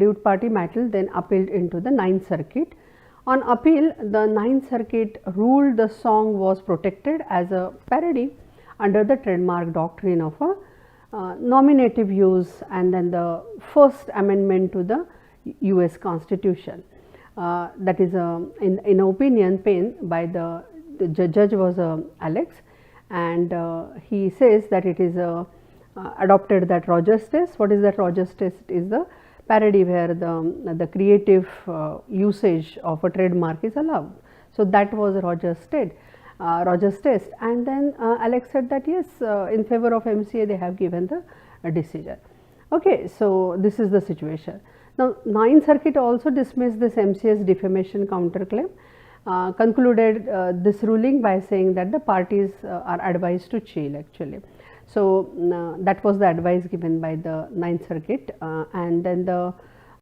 Dude Party Metal then appealed into the Ninth Circuit. On appeal, the Ninth Circuit ruled the song was protected as a parody under the trademark doctrine of a nominative use and then the First Amendment to the US Constitution. That is in opinion penned by the judge was Alex, and he says that it is adopted that Rogers test. What is that Rogers test? Is the parody where the creative usage of a trademark is allowed. So that was Rogers test, and then Alex said that yes, in favor of MCA they have given the decision. Okay, so this is the situation. Now, Ninth Circuit also dismissed this MCA's defamation counterclaim, concluded this ruling by saying that the parties are advised to chill actually. So, that was the advice given by the Ninth Circuit, and then the